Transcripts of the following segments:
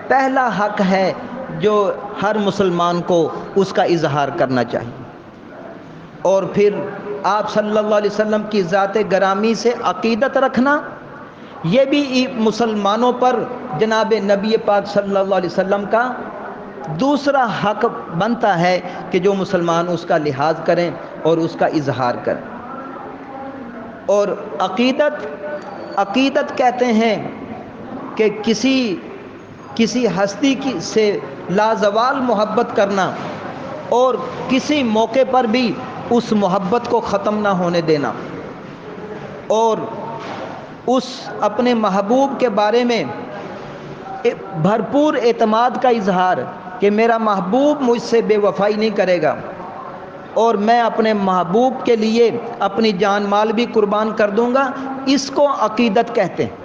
پہلا حق ہے جو ہر مسلمان کو اس کا اظہار کرنا چاہیے۔ اور پھر آپ صلی اللہ علیہ وسلم کی ذات گرامی سے عقیدت رکھنا، یہ بھی مسلمانوں پر جناب نبی پاک صلی اللہ علیہ وسلم کا دوسرا حق بنتا ہے کہ جو مسلمان اس کا لحاظ کریں اور اس کا اظہار کریں۔ اور عقیدت کہتے ہیں کہ کسی ہستی سے لازوال محبت کرنا اور کسی موقع پر بھی اس محبت کو ختم نہ ہونے دینا، اور اس اپنے محبوب کے بارے میں بھرپور اعتماد کا اظہار کہ میرا محبوب مجھ سے بے وفائی نہیں کرے گا، اور میں اپنے محبوب کے لیے اپنی جان مال بھی قربان کر دوں گا، اس کو عقیدت کہتے ہیں۔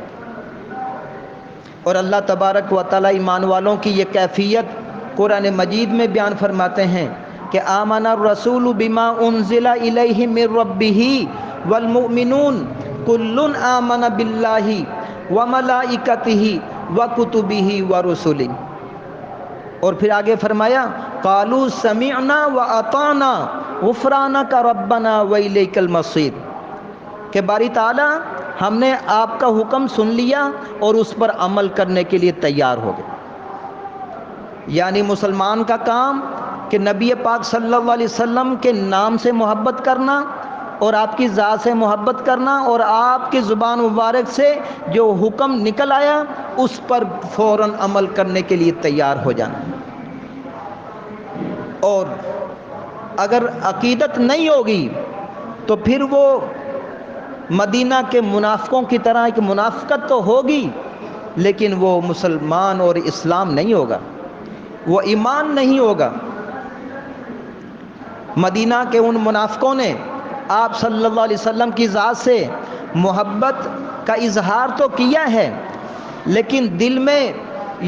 اور اللہ تبارک و تعالی ایمان والوں کی یہ کیفیت قرآن مجید میں بیان فرماتے ہیں کہ آمن الرسول بما انزل الیہ من ربہ والمؤمنون کل آمن باللہ وملائکتہ وکتبہ ورسلہ۔ اور پھر آگے فرمایا قالوا سمعنا واطعنا غفرانک ربنا والیک المصیر، کہ باری تعالیٰ ہم نے آپ کا حکم سن لیا اور اس پر عمل کرنے کے لیے تیار ہو گئے۔ یعنی مسلمان کا کام کہ نبی پاک صلی اللہ علیہ وسلم کے نام سے محبت کرنا اور آپ کی ذات سے محبت کرنا، اور آپ کی زبان مبارک سے جو حکم نکل آیا اس پر فوراً عمل کرنے کے لیے تیار ہو جانا۔ اور اگر عقیدت نہیں ہوگی تو پھر وہ مدینہ کے منافقوں کی طرح ایک منافقت تو ہوگی، لیکن وہ مسلمان اور اسلام نہیں ہوگا، وہ ایمان نہیں ہوگا۔ مدینہ کے ان منافقوں نے آپ صلی اللہ علیہ وسلم کی ذات سے محبت کا اظہار تو کیا ہے، لیکن دل میں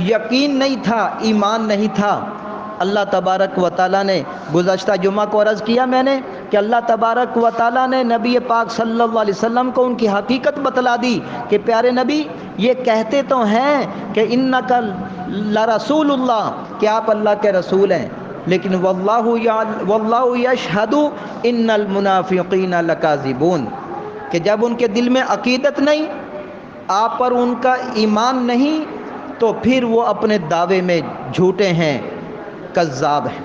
یقین نہیں تھا، ایمان نہیں تھا۔ اللہ تبارک و تعالیٰ نے گزشتہ جمعہ کو عرض کیا میں نے کہ اللہ تبارک و تعالیٰ نے نبی پاک صلی اللہ علیہ وسلم کو ان کی حقیقت بتلا دی کہ پیارے نبی یہ کہتے تو ہیں کہ انک لرسول اللہ، کہ آپ اللہ کے رسول ہیں، لیکن واللہ یشہد ان المنافقین لکاذبون، کہ جب ان کے دل میں عقیدت نہیں، آپ پر ان کا ایمان نہیں، تو پھر وہ اپنے دعوے میں جھوٹے ہیں، کذاب ہیں۔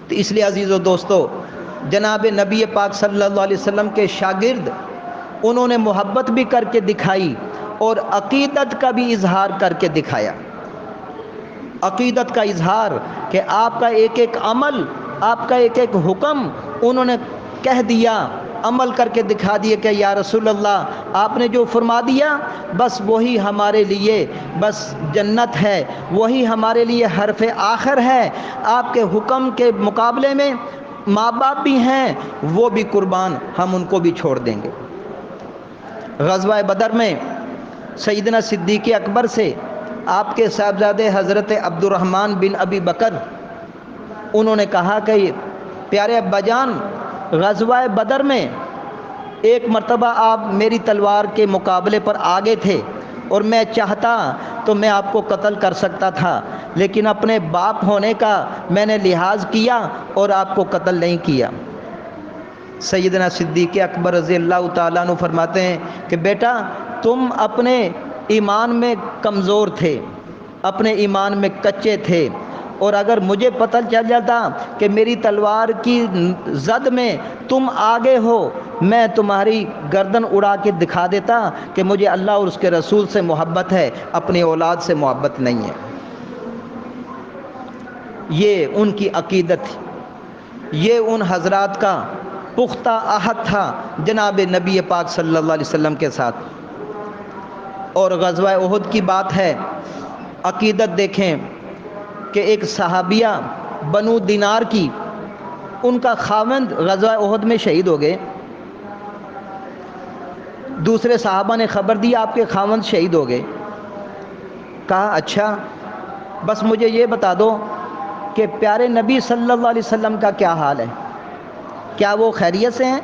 تو اس لیے عزیز و دوستو، جناب نبی پاک صلی اللہ علیہ وسلم کے شاگرد انہوں نے محبت بھی کر کے دکھائی اور عقیدت کا بھی اظہار کر کے دکھایا۔ عقیدت کا اظہار کہ آپ کا ایک ایک عمل، آپ کا ایک ایک حکم انہوں نے کہہ دیا، عمل کر کے دکھا دیے کہ یا رسول اللہ آپ نے جو فرما دیا بس وہی ہمارے لیے بس جنت ہے، وہی ہمارے لیے حرف آخر ہے۔ آپ کے حکم کے مقابلے میں ماں باپ بھی ہیں، وہ بھی قربان، ہم ان کو بھی چھوڑ دیں گے۔ غزوہ بدر میں سیدنا صدیق اکبر سے آپ کے صاحبزادے حضرت عبد الرحمن بن ابی بکر انہوں نے کہا کہ پیارے ابا جان، غزوہ بدر میں ایک مرتبہ آپ میری تلوار کے مقابلے پر آگے تھے اور میں چاہتا تو میں آپ کو قتل کر سکتا تھا، لیکن اپنے باپ ہونے کا میں نے لحاظ کیا اور آپ کو قتل نہیں کیا۔ سیدنا صدیق اکبر رضی اللہ تعالیٰ عنہ فرماتے ہیں کہ بیٹا تم اپنے ایمان میں کمزور تھے، اپنے ایمان میں کچے تھے، اور اگر مجھے پتہ چل جاتا کہ میری تلوار کی زد میں تم آگے ہو، میں تمہاری گردن اڑا کے دکھا دیتا کہ مجھے اللہ اور اس کے رسول سے محبت ہے، اپنی اولاد سے محبت نہیں ہے۔ یہ ان کی عقیدت تھی، یہ ان حضرات کا پختہ عہد تھا جناب نبی پاک صلی اللہ علیہ وسلم کے ساتھ۔ اور غزوہ احد کی بات ہے، عقیدت دیکھیں کہ ایک صحابیہ بنو دینار کی، ان کا خاوند غزوہ احد میں شہید ہو گئے۔ دوسرے صحابہ نے خبر دی آپ کے خاوند شہید ہو گئے۔ کہا اچھا بس مجھے یہ بتا دو کہ پیارے نبی صلی اللہ علیہ وسلم کا کیا حال ہے، کیا وہ خیریت سے ہیں؟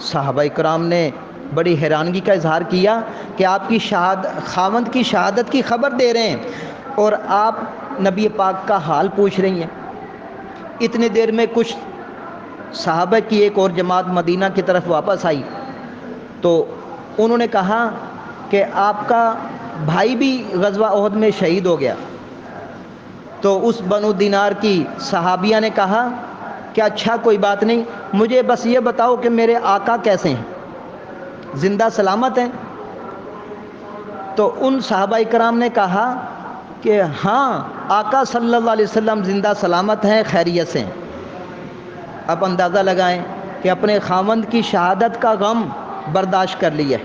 صحابہ کرام نے بڑی حیرانگی کا اظہار کیا کہ آپ کی خاوند کی شہادت کی خبر دے رہے ہیں اور آپ نبی پاک کا حال پوچھ رہی ہیں۔ اتنی دیر میں کچھ صحابہ کی ایک اور جماعت مدینہ کی طرف واپس آئی، تو انہوں نے کہا کہ آپ کا بھائی بھی غزوہ احد میں شہید ہو گیا۔ تو اس بنو دینار کی صحابیہ نے کہا کہ اچھا کوئی بات نہیں، مجھے بس یہ بتاؤ کہ میرے آقا کیسے ہیں، زندہ سلامت ہیں؟ تو ان صحابہ کرام نے کہا کہ ہاں آقا صلی اللہ علیہ وسلم زندہ سلامت ہیں، خیریت سے ہیں۔ اب اندازہ لگائیں کہ اپنے خاوند کی شہادت کا غم برداشت کر لیا،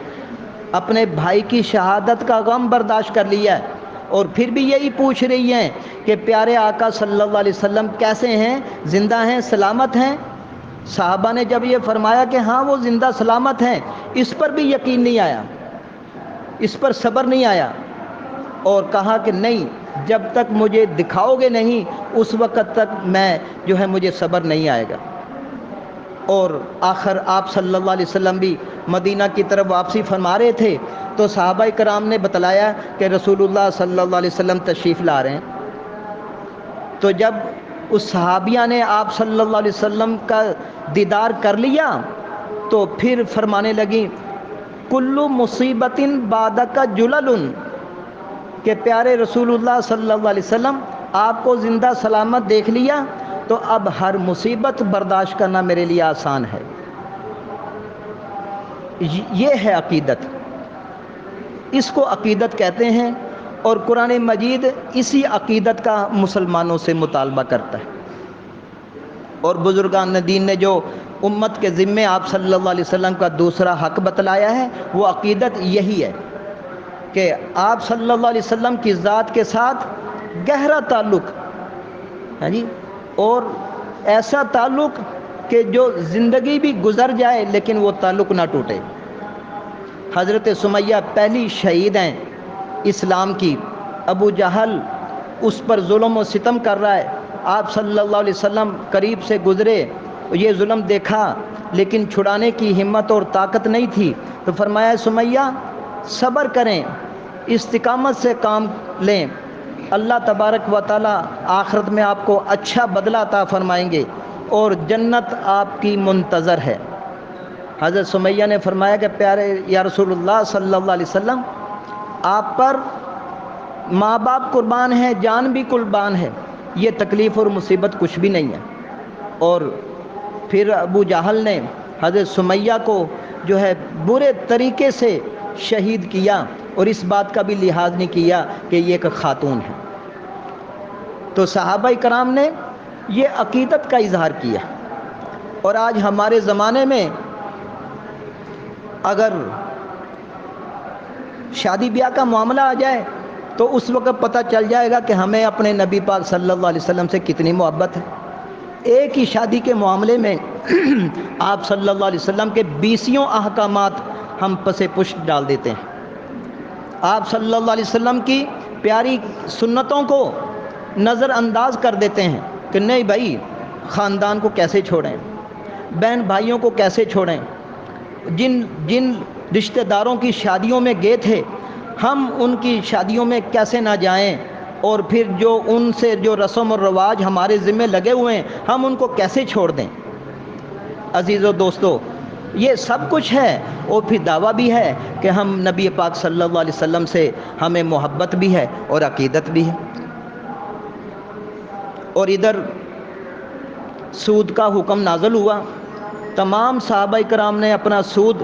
اپنے بھائی کی شہادت کا غم برداشت کر لیا، اور پھر بھی یہی پوچھ رہی ہیں کہ پیارے آقا صلی اللہ علیہ وسلم کیسے ہیں، زندہ ہیں، سلامت ہیں؟ صحابہ نے جب یہ فرمایا کہ ہاں وہ زندہ سلامت ہیں، اس پر بھی یقین نہیں آیا، اس پر صبر نہیں آیا، اور کہا کہ نہیں، جب تک مجھے دکھاؤ گے نہیں اس وقت تک میں مجھے صبر نہیں آئے گا۔ اور آخر آپ صلی اللہ علیہ وسلم بھی مدینہ کی طرف واپسی فرما رہے تھے، تو صحابہ کرام نے بتلایا کہ رسول اللہ صلی اللہ علیہ وسلم تشریف لا رہے ہیں۔ تو جب اس صحابیہ نے آپ صلی اللہ علیہ وسلم کا دیدار کر لیا تو پھر فرمانے لگیں کلو مصیبت بعدک جلل، کہ پیارے رسول اللہ صلی اللہ علیہ وسلم آپ کو زندہ سلامت دیکھ لیا تو اب ہر مصیبت برداشت کرنا میرے لیے آسان ہے۔ یہ ہے عقیدت، اس کو عقیدت کہتے ہیں، اور قرآن مجید اسی عقیدت کا مسلمانوں سے مطالبہ کرتا ہے۔ اور بزرگان دین نے جو امت کے ذمے آپ صلی اللہ علیہ وسلم کا دوسرا حق بتلایا ہے وہ عقیدت یہی ہے کہ آپ صلی اللہ علیہ وسلم کی ذات کے ساتھ گہرا تعلق ہے جی، اور ایسا تعلق کہ جو زندگی بھی گزر جائے لیکن وہ تعلق نہ ٹوٹے۔ حضرت سمیہ پہلی شہید ہیں اسلام کی، ابو جہل اس پر ظلم و ستم کر رہا ہے، آپ صلی اللہ علیہ وسلم قریب سے گزرے، یہ ظلم دیکھا لیکن چھڑانے کی ہمت اور طاقت نہیں تھی، تو فرمایا سمیہ صبر کریں، استقامت سے کام لیں، اللہ تبارک و تعالی آخرت میں آپ کو اچھا بدلہ عطا فرمائیں گے اور جنت آپ کی منتظر ہے۔ حضرت سمیہ نے فرمایا کہ پیارے یا رسول اللہ صلی اللہ علیہ وسلم آپ پر ماں باپ قربان ہیں، جان بھی قربان ہے، یہ تکلیف اور مصیبت کچھ بھی نہیں ہے۔ اور پھر ابو جہل نے حضرت سمیہ کو برے طریقے سے شہید کیا اور اس بات کا بھی لحاظ نہیں کیا کہ یہ ایک خاتون ہے۔ تو صحابہ کرام نے یہ عقیدت کا اظہار کیا، اور آج ہمارے زمانے میں اگر شادی بیاہ کا معاملہ آ جائے تو اس وقت پتہ چل جائے گا کہ ہمیں اپنے نبی پاک صلی اللہ علیہ وسلم سے کتنی محبت ہے۔ ایک ہی شادی کے معاملے میں آپ صلی اللہ علیہ وسلم کے 20 احکامات ہم پس پشت ڈال دیتے ہیں، آپ صلی اللہ علیہ وسلم کی پیاری سنتوں کو نظر انداز کر دیتے ہیں کہ نہیں بھائی، خاندان کو کیسے چھوڑیں، بہن بھائیوں کو کیسے چھوڑیں، جن رشتہ داروں کی شادیوں میں گئے تھے ہم ان کی شادیوں میں کیسے نہ جائیں، اور پھر جو ان سے جو رسم و رواج ہمارے ذمہ لگے ہوئے ہیں ہم ان کو کیسے چھوڑ دیں۔ عزیزو دوستو، یہ سب کچھ ہے، اور پھر دعویٰ بھی ہے کہ ہم نبی پاک صلی اللہ علیہ وسلم سے ہمیں محبت بھی ہے اور عقیدت بھی ہے۔ اور ادھر سود کا حکم نازل ہوا، تمام صحابہ کرام نے اپنا سود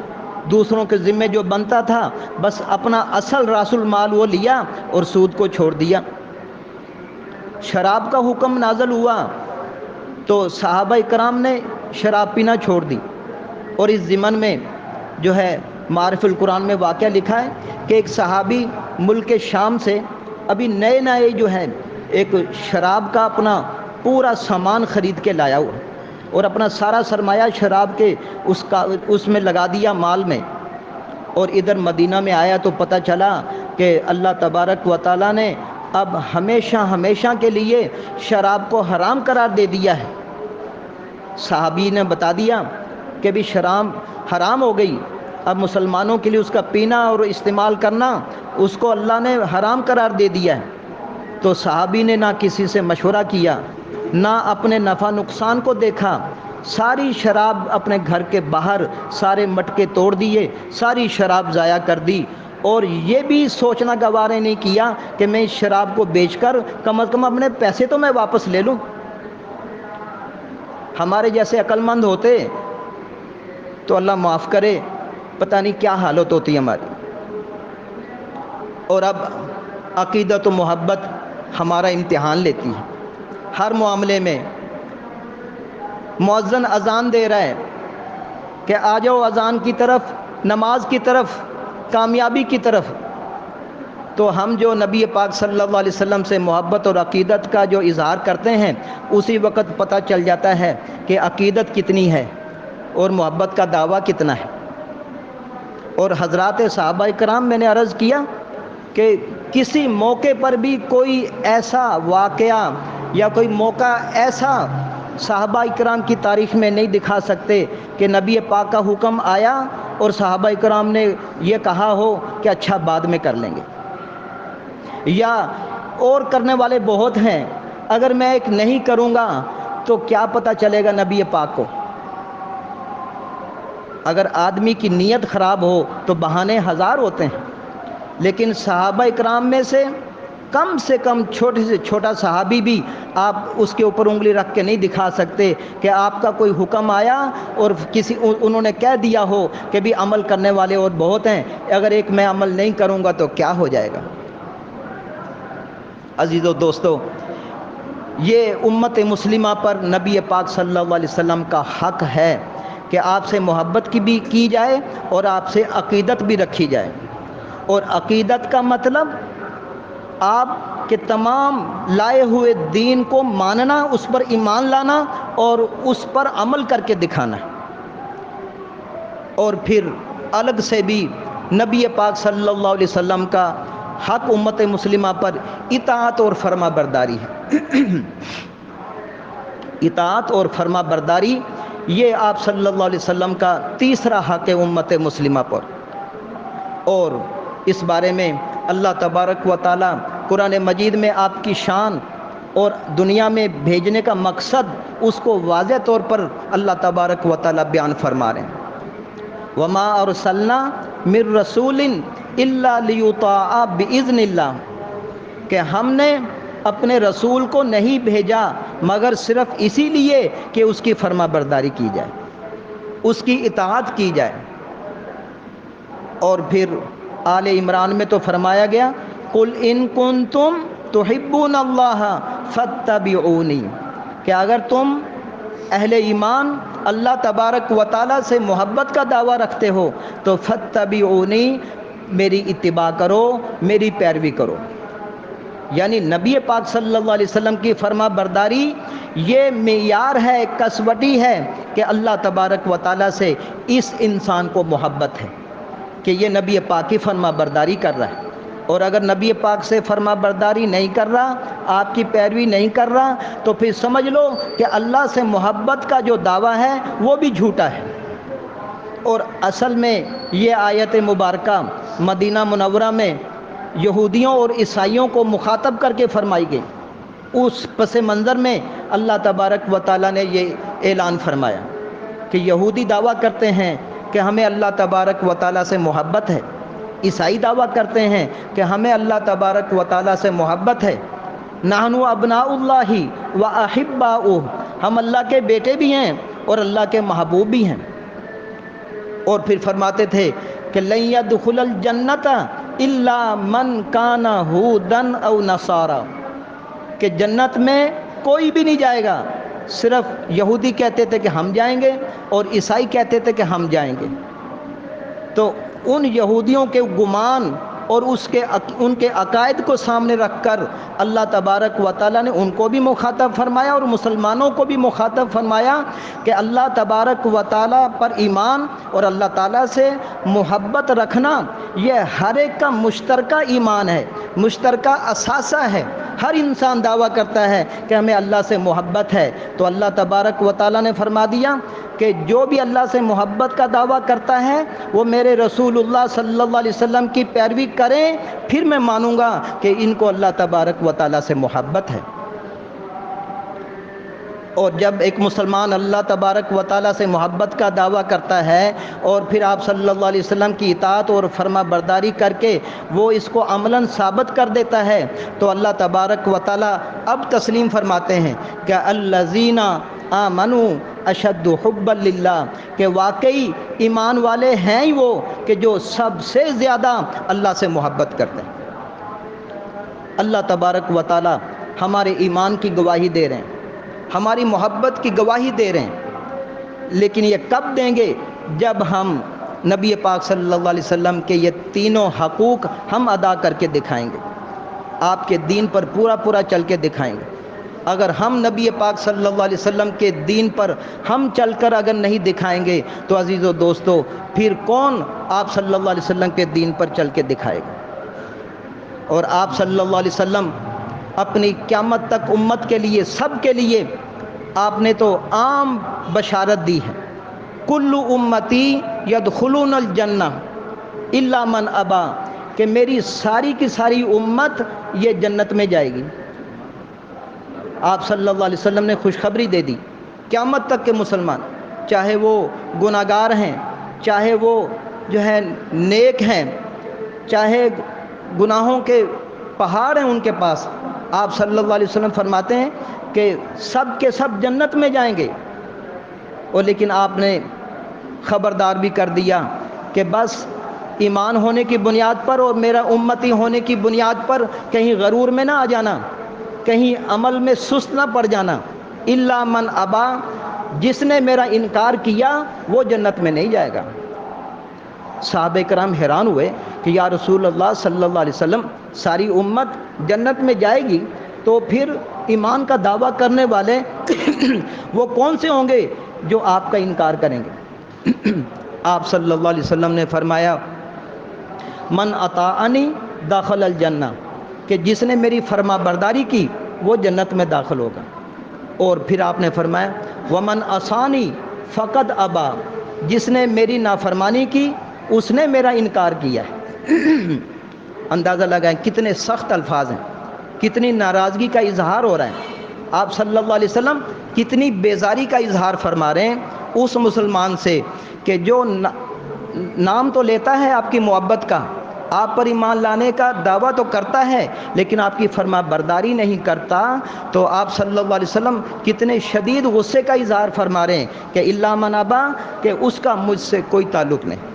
دوسروں کے ذمے جو بنتا تھا بس اپنا اصل راس المال وہ لیا اور سود کو چھوڑ دیا۔ شراب کا حکم نازل ہوا تو صحابہ کرام نے شراب پینا چھوڑ دی، اور اس ضمن میں معارف القرآن میں واقعہ لکھا ہے کہ ایک صحابی ملک شام سے ابھی نئے ایک شراب کا اپنا پورا سامان خرید کے لایا ہوا، اور اپنا سارا سرمایہ شراب کے اس میں لگا دیا مال میں، اور ادھر مدینہ میں آیا تو پتہ چلا کہ اللہ تبارک و تعالیٰ نے اب ہمیشہ کے لیے شراب کو حرام قرار دے دیا ہے۔ صحابی نے بتا دیا کہ بھی شراب حرام ہو گئی، اب مسلمانوں کے لیے اس کا پینا اور استعمال کرنا اس کو اللہ نے حرام قرار دے دیا ہے۔ تو صحابی نے نہ کسی سے مشورہ کیا، نہ اپنے نفع نقصان کو دیکھا، ساری شراب اپنے گھر کے باہر سارے مٹکے توڑ دیے، ساری شراب ضائع کر دی، اور یہ بھی سوچنا گوارا نہیں کیا کہ میں اس شراب کو بیچ کر کم از کم اپنے پیسے تو میں واپس لے لوں۔ ہمارے جیسے عقل مند ہوتے تو اللہ معاف کرے پتہ نہیں کیا حالت ہوتی ہماری۔ اور اب عقیدت و محبت ہمارا امتحان لیتی ہے ہر معاملے میں۔ مؤذن اذان دے رہا ہے کہ آ جاؤ اذان کی طرف، نماز کی طرف، کامیابی کی طرف، تو ہم جو نبی پاک صلی اللہ علیہ وسلم سے محبت اور عقیدت کا جو اظہار کرتے ہیں اسی وقت پتہ چل جاتا ہے کہ عقیدت کتنی ہے اور محبت کا دعویٰ کتنا ہے۔ اور حضرات صحابہ کرام، میں نے عرض کیا کہ کسی موقع پر بھی کوئی ایسا واقعہ یا کوئی موقع ایسا صحابہ کرام کی تاریخ میں نہیں دکھا سکتے کہ نبی پاک کا حکم آیا اور صحابہ کرام نے یہ کہا ہو کہ اچھا بعد میں کر لیں گے، یا اور کرنے والے بہت ہیں، اگر میں ایک نہیں کروں گا تو کیا پتہ چلے گا نبی پاک کو۔ اگر آدمی کی نیت خراب ہو تو بہانے ہزار ہوتے ہیں، لیکن صحابہ کرام میں سے کم چھوٹے سے چھوٹا صحابی بھی آپ اس کے اوپر انگلی رکھ کے نہیں دکھا سکتے کہ آپ کا کوئی حکم آیا اور انہوں نے کہہ دیا ہو کہ بھی عمل کرنے والے اور بہت ہیں، اگر ایک میں عمل نہیں کروں گا تو کیا ہو جائے گا۔ عزیزو دوستو، یہ امت مسلمہ پر نبی پاک صلی اللہ علیہ وسلم کا حق ہے کہ آپ سے محبت کی بھی کی جائے اور آپ سے عقیدت بھی رکھی جائے۔ اور عقیدت کا مطلب آپ کے تمام لائے ہوئے دین کو ماننا، اس پر ایمان لانا اور اس پر عمل کر کے دکھانا، اور پھر الگ سے بھی نبی پاک صلی اللہ علیہ وسلم کا حق امت مسلمہ پر اطاعت اور فرما برداری ہے۔ اطاعت اور فرما برداری یہ آپ صلی اللہ علیہ وسلم کا تیسرا حق ہے امت مسلمہ پر۔ اور اس بارے میں اللہ تبارک و تعالی قرآن مجید میں آپ کی شان اور دنیا میں بھیجنے کا مقصد اس کو واضح طور پر اللہ تبارک و تعالی بیان فرما رہے ہیں۔ وما ارسلنا من رسول الا لیطاع باذن اللہ، کہ ہم نے اپنے رسول کو نہیں بھیجا مگر صرف اسی لیے کہ اس کی فرما برداری کی جائے، اس کی اطاعت کی جائے۔ اور پھر آل عمران میں تو فرمایا گیا قل ان کنتم تحبون اللہ فاتبعونی، کہ اگر تم اہل ایمان اللہ تبارک و تعالیٰ سے محبت کا دعویٰ رکھتے ہو تو فاتبعونی، میری اتباع کرو، میری پیروی کرو۔ یعنی نبی پاک صلی اللہ علیہ وسلم کی فرما برداری یہ معیار ہے، کسوٹی ہے کہ اللہ تبارک و تعالیٰ سے اس انسان کو محبت ہے کہ یہ نبی پاک کی فرما برداری کر رہا ہے۔ اور اگر نبی پاک سے فرما برداری نہیں کر رہا، آپ کی پیروی نہیں کر رہا، تو پھر سمجھ لو کہ اللہ سے محبت کا جو دعویٰ ہے وہ بھی جھوٹا ہے۔ اور اصل میں یہ آیت مبارکہ مدینہ منورہ میں یہودیوں اور عیسائیوں کو مخاطب کر کے فرمائی گئی۔ اس پس منظر میں اللہ تبارک و تعالیٰ نے یہ اعلان فرمایا کہ یہودی دعویٰ کرتے ہیں کہ ہمیں اللہ تبارک و تعالیٰ سے محبت ہے، عیسائی دعویٰ کرتے ہیں کہ ہمیں اللہ تبارک و تعالیٰ سے محبت ہے۔ نحن ابناء اللہ و احباؤہ، ہم اللہ کے بیٹے بھی ہیں اور اللہ کے محبوب بھی ہیں۔ اور پھر فرماتے تھے کہ لن يدخل الجنۃ الا من کان ھودا او نصارا، کہ جنت میں کوئی بھی نہیں جائے گا، صرف یہودی کہتے تھے کہ ہم جائیں گے اور عیسائی کہتے تھے کہ ہم جائیں گے۔ تو ان یہودیوں کے گمان اور ان کے عقائد کو سامنے رکھ کر اللہ تبارک و تعالیٰ نے ان کو بھی مخاطب فرمایا اور مسلمانوں کو بھی مخاطب فرمایا کہ اللہ تبارک و تعالیٰ پر ایمان اور اللہ تعالیٰ سے محبت رکھنا یہ ہر ایک کا مشترکہ ایمان ہے، مشترکہ اثاثہ ہے۔ ہر انسان دعویٰ کرتا ہے کہ ہمیں اللہ سے محبت ہے، تو اللہ تبارک و تعالیٰ نے فرما دیا کہ جو بھی اللہ سے محبت کا دعویٰ کرتا ہے وہ میرے رسول اللہ صلی اللہ علیہ وسلم کی پیروی کریں، پھر میں مانوں گا کہ ان کو اللہ تبارک و تعالیٰ سے محبت ہے۔ اور جب ایک مسلمان اللہ تبارک و تعالیٰ سے محبت کا دعویٰ کرتا ہے اور پھر آپ صلی اللہ علیہ وسلم کی اطاعت اور فرما برداری کر کے وہ اس کو عملاً ثابت کر دیتا ہے، تو اللہ تبارک و تعالیٰ اب تسلیم فرماتے ہیں کہ الذین آمنوا اشد حبا للہ، کہ واقعی ایمان والے ہیں ہی وہ کہ جو سب سے زیادہ اللہ سے محبت کرتے ہیں۔ اللہ تبارک و تعالیٰ ہمارے ایمان کی گواہی دے رہے ہیں، ہماری محبت کی گواہی دے رہے ہیں، لیکن یہ کب دیں گے؟ جب ہم نبی پاک صلی اللہ علیہ وسلم کے یہ تینوں حقوق ہم ادا کر کے دکھائیں گے، آپ کے دین پر پورا چل کے دکھائیں گے۔ اگر ہم نبی پاک صلی اللہ علیہ وسلم کے دین پر ہم چل کر اگر نہیں دکھائیں گے تو عزیز و دوستو پھر کون آپ صلی اللہ علیہ وسلم کے دین پر چل کے دکھائے گا؟ اور آپ صلی اللہ علیہ وسلم اپنی قیامت تک امت کے لیے، سب کے لیے آپ نے تو عام بشارت دی ہے، کل امتی یدخلون الجنہ الا من ابا، کہ میری ساری کی ساری امت یہ جنت میں جائے گی۔ آپ صلی اللہ علیہ وسلم نے خوشخبری دے دی، قیامت تک کے مسلمان، چاہے وہ گناہ گار ہیں، چاہے وہ جو ہے نیک ہیں، چاہے گناہوں کے پہاڑ ہیں ان کے پاس، آپ صلی اللہ علیہ وسلم فرماتے ہیں کہ سب کے سب جنت میں جائیں گے۔ اور لیکن آپ نے خبردار بھی کر دیا کہ بس ایمان ہونے کی بنیاد پر اور میرا امتی ہونے کی بنیاد پر کہیں غرور میں نہ آ جانا، کہیں عمل میں سست نہ پڑ جانا۔ الا من ابا، جس نے میرا انکار کیا وہ جنت میں نہیں جائے گا۔ صحابہ کرام حیران ہوئے کہ یا رسول اللہ صلی اللہ علیہ وسلم ساری امت جنت میں جائے گی تو پھر ایمان کا دعویٰ کرنے والے وہ کون سے ہوں گے جو آپ کا انکار کریں گے؟ آپ صلی اللہ علیہ وسلم نے فرمایا من اطاعنی دخل الجنہ، کہ جس نے میری فرما برداری کی وہ جنت میں داخل ہوگا۔ اور پھر آپ نے فرمایا ومن عصانی فقد ابا، جس نے میری نافرمانی کی اس نے میرا انکار کیا ہے۔ اندازہ لگائیں کتنے سخت الفاظ ہیں، کتنی ناراضگی کا اظہار ہو رہا ہے۔ آپ صلی اللہ علیہ وسلم کتنی بیزاری کا اظہار فرما رہے ہیں اس مسلمان سے کہ جو نام تو لیتا ہے آپ کی محبت کا، آپ پر ایمان لانے کا دعویٰ تو کرتا ہے، لیکن آپ کی فرما برداری نہیں کرتا، تو آپ صلی اللہ علیہ وسلم کتنے شدید غصے کا اظہار فرما رہے ہیں کہ الا من ابا، کہ اس کا مجھ سے کوئی تعلق نہیں،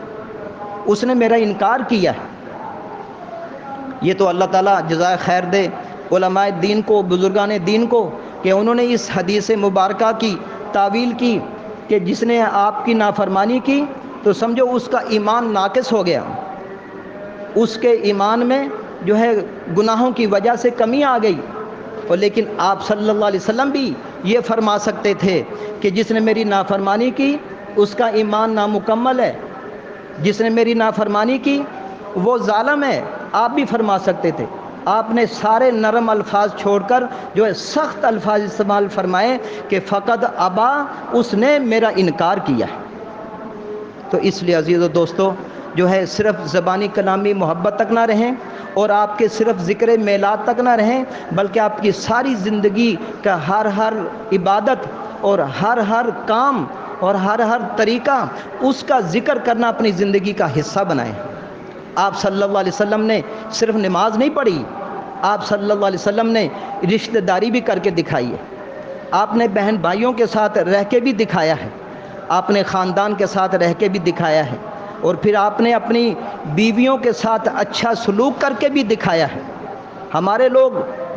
اس نے میرا انکار کیا ہے۔ یہ تو اللہ تعالیٰ جزائے خیر دے علماء دین کو، بزرگان دین کو، کہ انہوں نے اس حدیث مبارکہ کی تعویل کی کہ جس نے آپ کی نافرمانی کی تو سمجھو اس کا ایمان ناقص ہو گیا، اس کے ایمان میں جو ہے گناہوں کی وجہ سے کمی آ گئی۔ اور لیکن آپ صلی اللہ علیہ وسلم بھی یہ فرما سکتے تھے کہ جس نے میری نافرمانی کی اس کا ایمان نامکمل ہے، جس نے میری نافرمانی کی وہ ظالم ہے، آپ بھی فرما سکتے تھے۔ آپ نے سارے نرم الفاظ چھوڑ کر جو ہے سخت الفاظ استعمال فرمائے کہ فقد ابا، اس نے میرا انکار کیا ہے۔ تو اس لیے عزیز و دوستو جو ہے صرف زبانی کلامی محبت تک نہ رہیں اور آپ کے صرف ذکر میلاد تک نہ رہیں، بلکہ آپ کی ساری زندگی کا ہر عبادت اور ہر کام اور ہر طریقہ اس کا ذکر کرنا اپنی زندگی کا حصہ بنائیں۔ آپ صلی اللہ علیہ وسلم نے صرف نماز نہیں پڑھی، آپ صلی اللہ علیہ وسلم نے رشتہ داری بھی کر کے دکھائی ہے، آپ نے بہن بھائیوں کے ساتھ رہ کے بھی دکھایا ہے، آپ نے خاندان کے ساتھ رہ کے بھی دکھایا ہے، اور پھر آپ نے اپنی بیویوں کے ساتھ اچھا سلوک کر کے بھی دکھایا ہے۔ ہمارے لوگ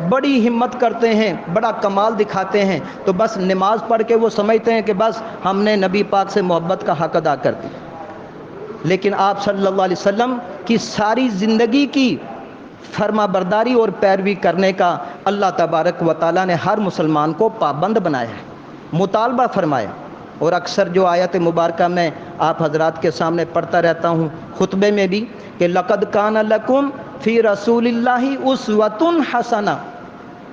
بڑی ہمت کرتے ہیں، بڑا کمال دکھاتے ہیں، تو بس نماز پڑھ کے وہ سمجھتے ہیں کہ بس ہم نے نبی پاک سے محبت کا حق ادا کر دیا۔ لیکن آپ صلی اللہ علیہ وسلم کی ساری زندگی کی فرما برداری اور پیروی کرنے کا اللہ تبارک و تعالیٰ نے ہر مسلمان کو پابند بنایا ہے، مطالبہ فرمایا۔ اور اکثر جو آیت مبارکہ میں آپ حضرات کے سامنے پڑھتا رہتا ہوں خطبے میں بھی کہ لقد کان لکم فی رسول اللہ اسوۃ حسنہ،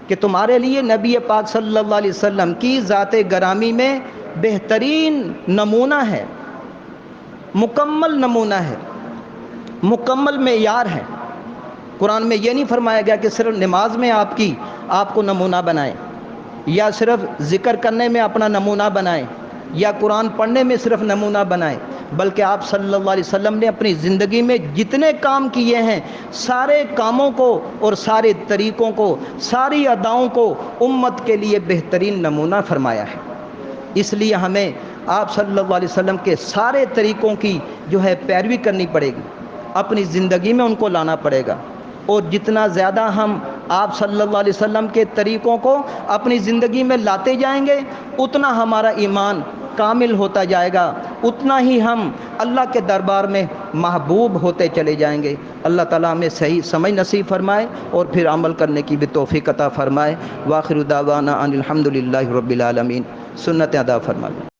کہ تمہارے لیے نبی پاک صلی اللہ علیہ وسلم کی ذات گرامی میں بہترین نمونہ ہے، مکمل نمونہ ہے، مکمل معیار ہے۔ قرآن میں یہ نہیں فرمایا گیا کہ صرف نماز میں آپ کو نمونہ بنائیں، یا صرف ذکر کرنے میں اپنا نمونہ بنائیں، یا قرآن پڑھنے میں صرف نمونہ بنائیں، بلکہ آپ صلی اللہ علیہ وسلم نے اپنی زندگی میں جتنے کام کیے ہیں سارے کاموں کو اور سارے طریقوں کو، ساری اداؤں کو امت کے لیے بہترین نمونہ فرمایا ہے۔ اس لیے ہمیں آپ صلی اللہ علیہ وسلم کے سارے طریقوں کی جو ہے پیروی کرنی پڑے گی، اپنی زندگی میں ان کو لانا پڑے گا، اور جتنا زیادہ ہم آپ صلی اللہ علیہ وسلم کے طریقوں کو اپنی زندگی میں لاتے جائیں گے اتنا ہمارا ایمان کامل ہوتا جائے گا، اتنا ہی ہم اللہ کے دربار میں محبوب ہوتے چلے جائیں گے۔ اللہ تعالیٰ ہمیں صحیح سمجھ نصیب فرمائے اور پھر عمل کرنے کی بھی توفیق عطا فرمائے۔ وآخر دعوانا ان الحمد للہ رب العالمین۔ سنت ادا فرمائے۔